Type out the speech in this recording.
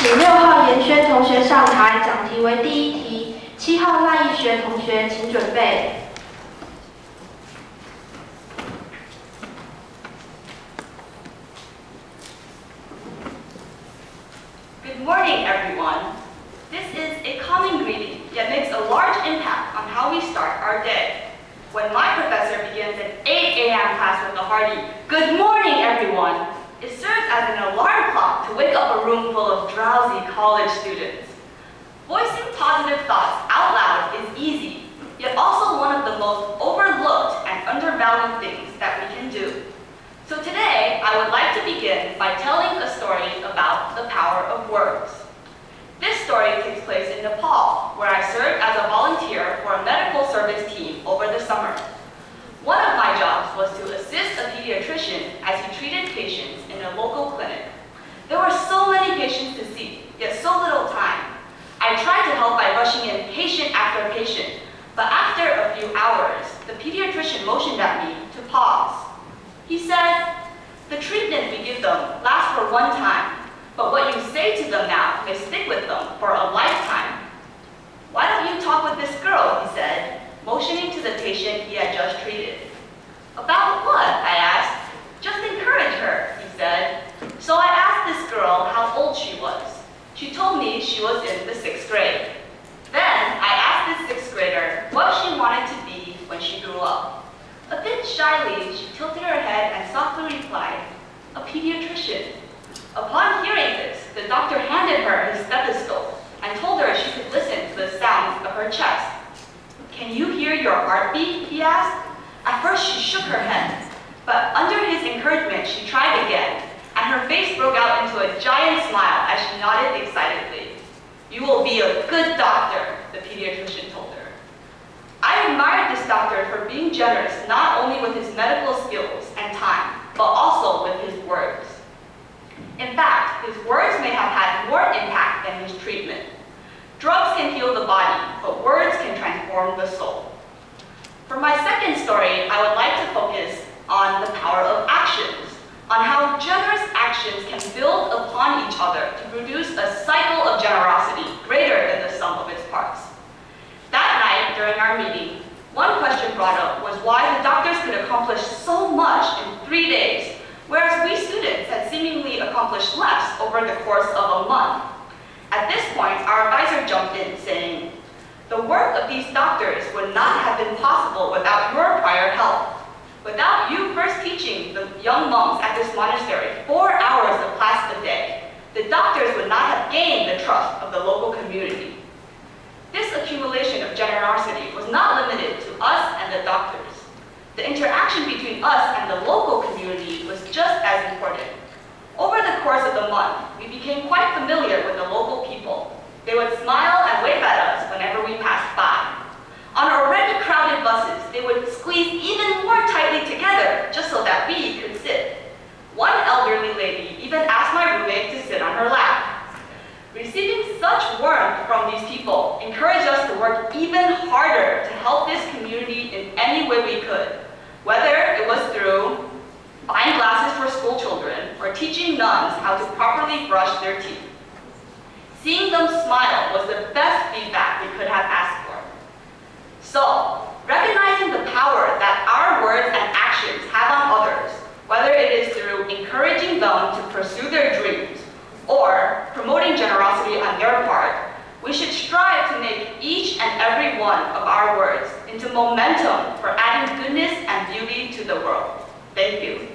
请6号颜瑄同学上台，讲题为第1题。7号赖逸学同学，请准备。Good morning, everyone. This is a common greeting, yet makes a large impact on how we start our day. When my professor begins an 8 a.m. class with a hearty, "Good morning, everyone," it serves as an alarm clock to wake up a room full of drowsy college students. Voicing positive thoughts out loud is easy, yet also one of the most overlooked and undervalued things that we can do. So today, I would like to begin by telling a story about the power of words. This story takes place in Nepal, where I served as a volunteer for a medical service team over the summer. One of my jobs was to assist a pediatrician as he treated patients in a local clinic. There were so many patients to see, yet so little time. I tried to help by rushing in patient after patient, but after a few hours, the pediatrician motioned at me to pause. He said, "The treatment we give them lasts for one time, but what you say to them now may stick with them for a lifetime. Why don't you talk with this girl," he said, motioning to the patient he had just treated. "About what?" I asked. "Just encourage her," he said. So I asked this girl how old she was. She told me she was in the 6th grade. Then I asked this 6th grader what she wanted to be when she grew up. A bit shyly, she tilted her head and softly replied, "A pediatrician." Upon hearing this, the doctor handed her his stethoscope and told her she could listen to the sounds of her chest. "Can you hear your heartbeat?" he asked. At first she shook her head, but under his encouragement she tried again, and her face broke out into a giant smile as she nodded excitedly. "You will be a good doctor," the pediatrician told her. I admired this doctor for being generous not only with his medical skills and time, but also with his words. In fact, his words may have had more impact than his treatment. Drugs can heal the body, but words can transform the soul. For my second story, I would like to focus on the power of actions, on how generous actions can build upon each other to produce a cycle of generosity greater than the sum of its parts. That night, during our meeting, one question brought up was why the doctors could accomplish so much in 3 days, whereas we students had seemingly accomplished less over the course of a month. At this point, our advisor jumped in, saying, "The work of these doctors would not have been possible without your prior help. Without you first teaching the young monks at this monastery 4 hours of class a day, the doctors would not have gained the trust of the local community." This accumulation of generosity was not limited to us and the doctors. The interaction between us and the local community was just as important. Over the course of the month, we became quite familiar with the local people. They would smile and wave at us whenever we passed by. On already crowded buses, they would squeeze even more tightly together just so that we could sit. One elderly lady even asked my roommate to sit on her lap. Receiving such warmth from these people encouraged us to work even harder to help this community in any way we could, whether it was through buying glasses for school children or teaching nuns how to properly brush their teeth. Seeing them smile was the best feedback we could have asked for. So, recognizing the power that our words and actions have on others, whether it is through encouraging them to pursue their dreams or promoting generosity on their part, we should strive to make each and every one of our words into momentum for adding goodness and beauty to the world. Thank you.